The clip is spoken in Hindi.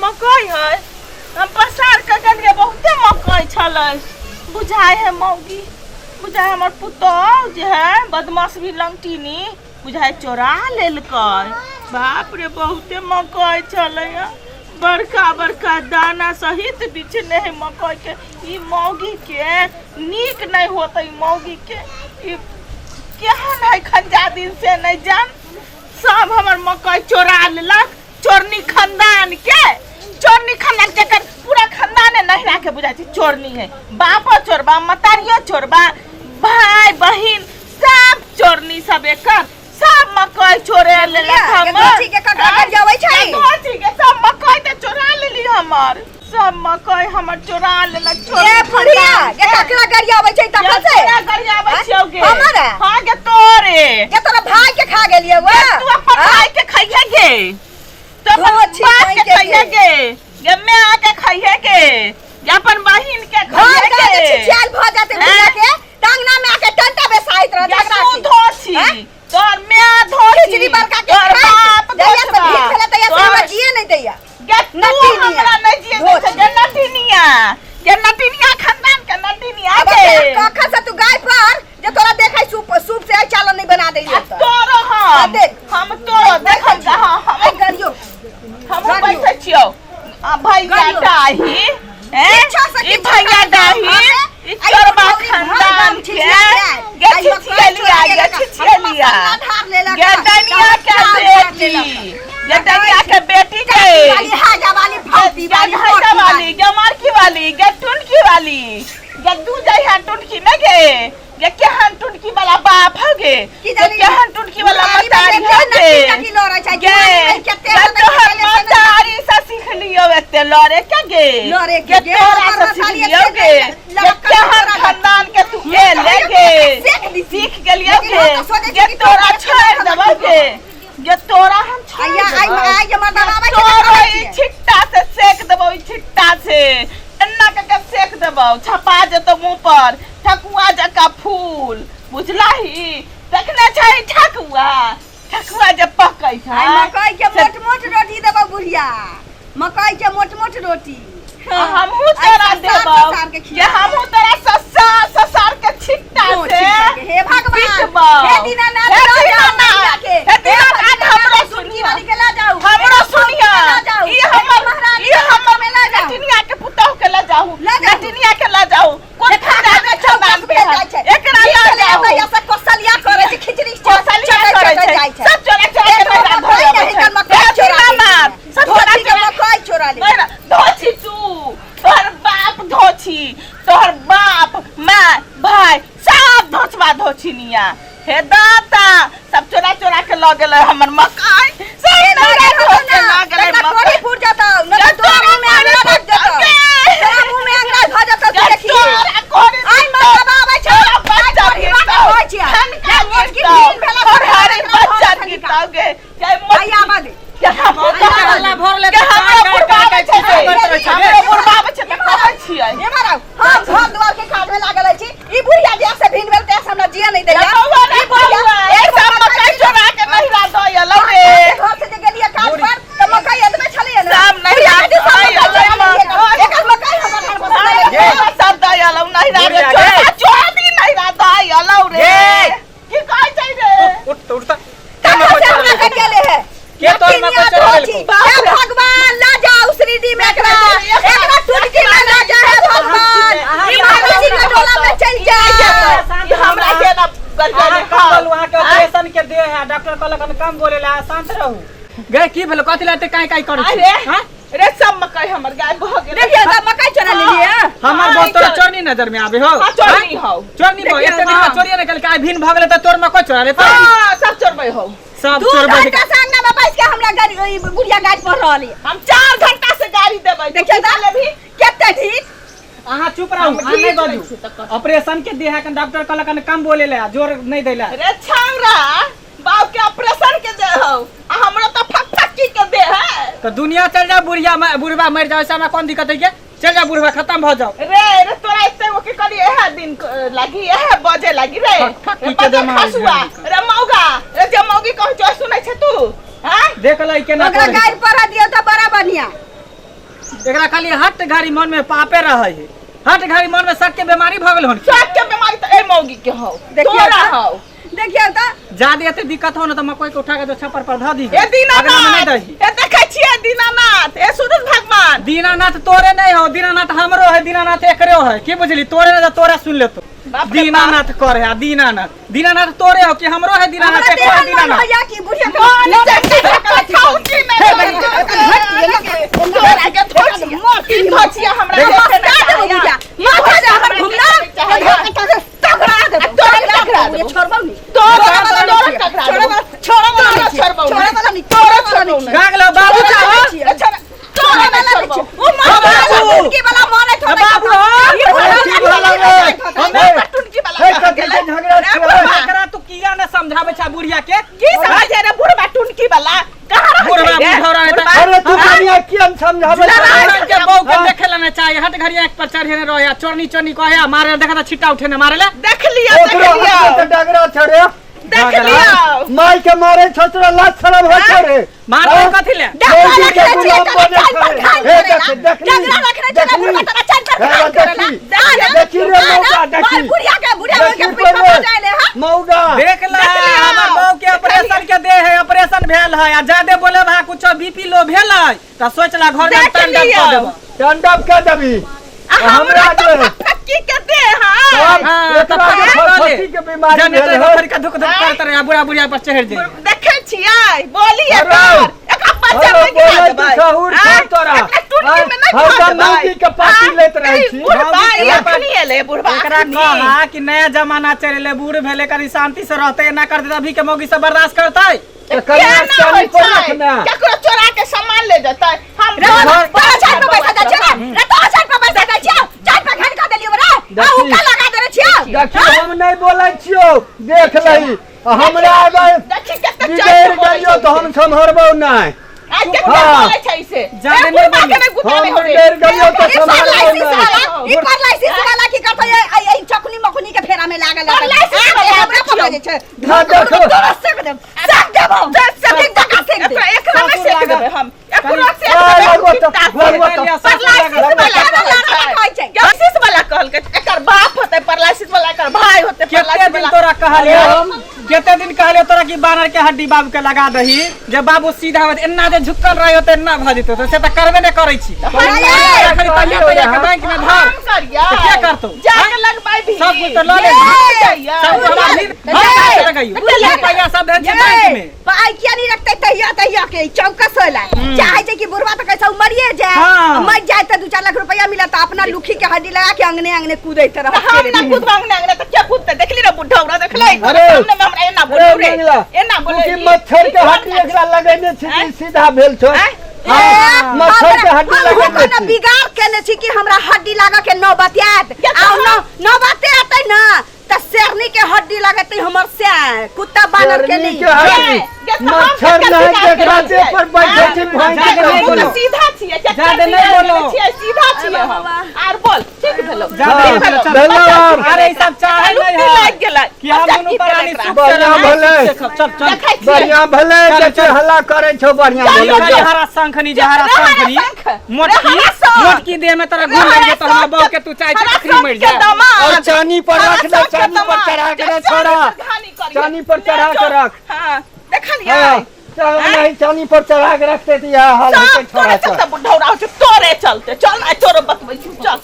मकई है हम पसार के गलिए बहुते मकई छलै बुझाए है मौगी बुझाए हमर पुतौ जे है बदमाश भी लंगटीनी बुझाए चोरा लेलकै बाप रे बहुते मकई छलै बड़का बड़का दाना सहित बिछने है मकई के ई मौगी के नीक नहीं होता मौगी के केहन है खंजा दिन से नहीं जान सब हमर मकई चोरा लेलक चोरनी खानदान के पूरा खानदान नहिरा के बुझा चोरनी है बापो चोरबा मतारियो चोरबा भाई बहिन सब चोरनी सब एकर सब मकई चोरे लेलक हमर ठीक है ककरा कर जाबै छै ठीक है सब मकई त चोरा लेली हमर सब मकई हमर चोरा लेलक ए फुरिया के ककरा कर जाबै छै त से ककरा कर जाबै छियौ गे हमर हां गे तोरे के तोरा भाई के खा गेलिए वा तू अपन भाई के खइहे गे तो अपन बाप के खइहे गे मैं आके खइहे गे अपन बहिन के खइहे गे छिछाल भ जाते बुढ़िया के टांगना में आके टंटा बेसाइत रह झगड़ा तू धोछी तोर मैं धोछी खिचड़ी बरका के बाप दैया से भीख खेला दैया से जिए नहीं दैया नटी हमरा नहीं जिए से नटीनिया खानदान के नटीनिया के कखा से तू गाय पर जे तोरा देखै सूप से चालन नहीं बना देलिए तोरो हम तोरो देखै हम गरियो हम बैठे छियौ भैया डाही ई भैया डाही ई चोरबा खानदान के गे छिछलिया गे डनिया के बेटी के हाजा वाली फाती वाली गे मारकी वाली गे टुनकी वाली गे दू जइहा टुनकी में गे केहन टुनकी वाला बाप हो गे केहन टुनकी वाला मतारी हो गे तोहर मतारी से सीख लियो एते लड़े के तोरा से सीख लियो गे केहन खानदान के तू ले गे सीख गेलियो गे तोरा छोड़ देबो गे तोरा हम तोरा ई छिट्टा से सेक देबो ई छिट्टा से एन्ना के सेक देबो छपा जेतो मुंह पर ठकुआ जका फूल बुझलाही देखने छै ठकुआ जे पकै छै मकई के मोट रोटी देबो बुढ़िया मकई के मोट रोटी हमहू तोरा देबो के हमहू तोरा ससार के छिट्टा से हे भगवान हे दीनानाथ हमरो सुनिया हमरो सुनिया ई हमर में ला जाऊ नटिनिया के पुतौ के ला जाऊ नटिनिया के ला जाऊ कोन खाना के छबान पे एकरा ला जाऊ ऐसा कोसलिया करे छै खिचड़ी कोसलिया करे छै सब चोरा के मेरा घर मकई चोरा मार सब चोरा के मकई चोरा ले धोछी तू तोहर बाप धोछी तोहर बाप माँ भाई सब धोछवा धोछिनिया हे दाता सब चोरा के ल गेलै हमर मकई सब ला गेलै मकई फूट जाता न तो मुंह में आग लग जाता तेरा मुंह में आग भ जाता देखी आई मत बाबा छै बच्चा गिरता होय छै ठनका मोटकी भीम भेला और हरे बच्चा गिरता गे जय भैया बादे अल्लाह भर ले हमरा बुढ़बा छै त कहै छियै ए मारा हम घर दुआर के काट में लागल छी ई बुढ़िया जे से भिन भेल ते हमरा जिया नहीं देया ई बुढ़िया ए सब मकई चोरा के नहिरा दय लो रे घर से जे गेलिए काट पर त मकई एतमे छलिए ना सब नहिरा एकर मकई हमर बस सब दय लो नहिरा रे चोरा दी नहिरा दय लो रे की कहै छै रे उठ हमरा कट गेले है के तोर मकई चोरा लेलको हे भगवान ला जा उसरीडी में एकरा टुटकी में ला जा हे भगवान ई महारानी के डोला में चल जा हमरा के ना गलगले कहलु वहां के ऑपरेशन के दे है डॉक्टर कहलकन कम बोलेला शांत रहू गए की भेल कथि लाते काई करै अरे हां रे सब मकई हमर गायब भ गेल देखिए त मकई चोरा लेलिए हमर बहुत तोरा चोरनी नजर में आबे हो चोरनी हो चोरनी हो एते दिन चोरिए निकल के भिन भ गेले त तोर मकई चोरा ले हां सब चोरबै हो सब तू चोरबै घंटा सामने में बैठ के हमरा गाड़ी बुढ़िया गाड़ी पर रहली हम 4 घंटा से गाड़ी देबै देखिए त भी केते ठीक अहाँ चुप रहू आ नहीं बाजू ऑपरेशन के देहा के डॉक्टर कहलकन कम बोलेला जोर नहीं दैला रे छांगरा बाप के ऑपरेशन के दे हो आ हमरा त फटफटी के दे है तो दुनिया चल जा बुढ़वा मर जाओ से कौन दिक्कत है चल जा बुढ़वा खत्म भ जाओ रे तोरा एते वो के करी एहा दिन लागी एहा बजे लागी रे खसुआ रे मौगा रे जे मौगी कहै छ सुनै छ तू हां देख लै केना ओकरा गाइड पर दियो त बड़ा बढ़िया एकरा खाली हट घड़ी मन में पापे रहे है। हट घड़ी मन में शक के बीमारी भ गेल हन। शक के बीमारी त ए मौगी के हो। तोरा हो। देखिए त ज्यादा एते दिक्कत हो न त मकई के उठा के छप्पर पर ध दी। ए दीनानाथ ए देखै छियै दीनानाथ ए सूरज भगवान। दीनानाथ तोरे नहीं हो, दीनानाथ हमरो है, दीनानाथ एकरो है। की बुझली? तोरे न तोरा सुन ले तो। दीनानाथ करे है दीनानाथ। दीनानाथ तोरे हो कि हमरो है दीनानाथ एकरो है दीनानाथ। भैया की बुढ़िया के छौटी में तोरा के थोड़ी ई धोचिया हमरा माथा दे हमर घुमना टकरा दे टकरा दे छोड़बौ नी छोड़बौ नी गागलो बाबू चाहो बाबू की वाला माने बाबू एकरा तू किया न समझावे छा बुढ़िया के? की समझे रे बुढ़वा टुनकी वाला कहां बुढ़वा बुढ़ौरा है त अरे तू कनिया कियन समझावे के बहू के देखेला न चाहिए। हट घड़ी एक पर चढ़े न रहे चोरनी चोरनी कहे मारे देखा त छिट्टा उठे न मारेला। देख लिया डगरा छड़े देख लिया माई के मारे छतरा लात खराब हो छड़े मारे कथि ले? मौगी के गुलाम बने छड़े हे देख देखी रे मौका देखी बुढ़िया के पीछे जाइले हां मौगा देख ला हमर बहू के ऑपरेशन के दे है, ऑपरेशन भेल है आ ज्यादा बोले भा कुछ बीपी लो भेल है त सोचला घर में टंडन कर देबो। टंडप के देबी हमरा जो फक्की के दे हां हां त फटी के बीमारी जनरेटर भेल पर है। का धुक धुक करत रहे बुढ़ा बुढ़िया पर चढ़ जाए। देखे छियै बोलिए अरे, तर एक बच्चा अरे, में गिरा बोलै देबै तू सहूर खा तोरा। टुनकी में नहीं हम खा त मौगी के पार्टी लेत रहै छी। बुढ़वा अखनी एले बुढ़वा एकरा कहा कि नया जमाना चले बूढ़ भेले करी शांति से रहते ना करते अभी के मौगी से बर्दाश्त करते। कनिया चाली पर रखना केकरो चोरा के सामान ले जतै हम बड़ा चाट पे पैसा दे छियै रे तो चाट पे पैसा दे छियै चाट पे घन का देलियो रे आ उका लगा दे छियै। देखी हम नहीं बोलै छियो देख लही हमरा अगर देखि केते बिगड़ गइयो तो हम संभरबौ नहीं। आ केते बोलै छै से जाने नहीं बोली। गुतामे हम हो रे बिगड़ गइयो तो संभरबौ नहीं। ई पर लाइसेंस वाला की करतै ए चकनी मखनी के फेरा में लागल हमरा पकड़ जे छै ना देखो तोरा सेक देब सेक देबौ सेक जगह सेक दे एकरा में सेक देबै हम एकरा से लाइसेंस वाला कहल के एकर बाप होतै पर लाइसेंस वाला एकर भाई होतै पर केते लाइसेंस दिन वाला तोरा कहलियो केते दिन कहलियो तोरा कि बानर के हड्डी बाबू के लगा दही जे बाबू सीधा होत एन्ना जे झुकल रहियो त एन्ना भ जइतो से त करबे नै करै छी। खरी तलिया तो एक बैंक में धर करिया क्या करतो जाके लगबाई भी सब कुछ तो ल ले सब हमरा भी भर गइयो पैसा सब धर छै बैंक में पाई किया नहीं रखते तहिया के चौकस होला चाहे जे कि बुढ़वा तो कैसा मरिए जाए हाँ। मर जाए तो 2-4 लाख रुपया मिला तो अपना लुखी के हड्डी लगा के अंगने अंगने कूदैत रह हम ना कूद मांगने अंगने त क्या कूदते देखली रे बुढ़ा उड़ा देखलै अरे, सामने में हमरा एना बोलू रे एना बोलू कि मच्छर के हड्डी एकरा लगैने छी कि सीधा भेल छौ। हाँ, मच्छर के हड्डी लगैने हम छी। बिगाड़ केने छी कि हमरा हड्डी लगा के नौबतियात आ नौबते आते ना त शेरनी के हड्डी लगते हमर से कुत्ता बानर के शेरनी नहीं के हड्डी मच्छर नहीं देखरा दे पर बैठे छी भैंस के नहीं बोलो। तो सीधा छिए ज्यादा नहीं बोलो। सीधा छिए हम आर बोल ठीक भेलो धन्यवाद। अरे ई सब चाहे नहीं है लाग गेलै कि हम दुनू प्राणी सुख से बढ़िया भले। रहे। चल चल बढ़िया भले जैसे हल्ला करे छौ बढ़िया भले। हरा शंखनी जहरा शंखनी मोटकी मोटकी देह में तोरा घूम लगे तो हमरा बहू के तू चाहे चक्री मर जा। और चानी पर रख दे चानी पर चढ़ा के रख छोड़ा चानी पर चढ़ा के रख। हां देखलिए हाँ, नहीं चानी पर चढ़ा के रखते थे यहाँ हाल सब छोड़ा तोरे चलते बुढ़ौरा हो तोरे चलते चल ना तोरे बतबै छी चल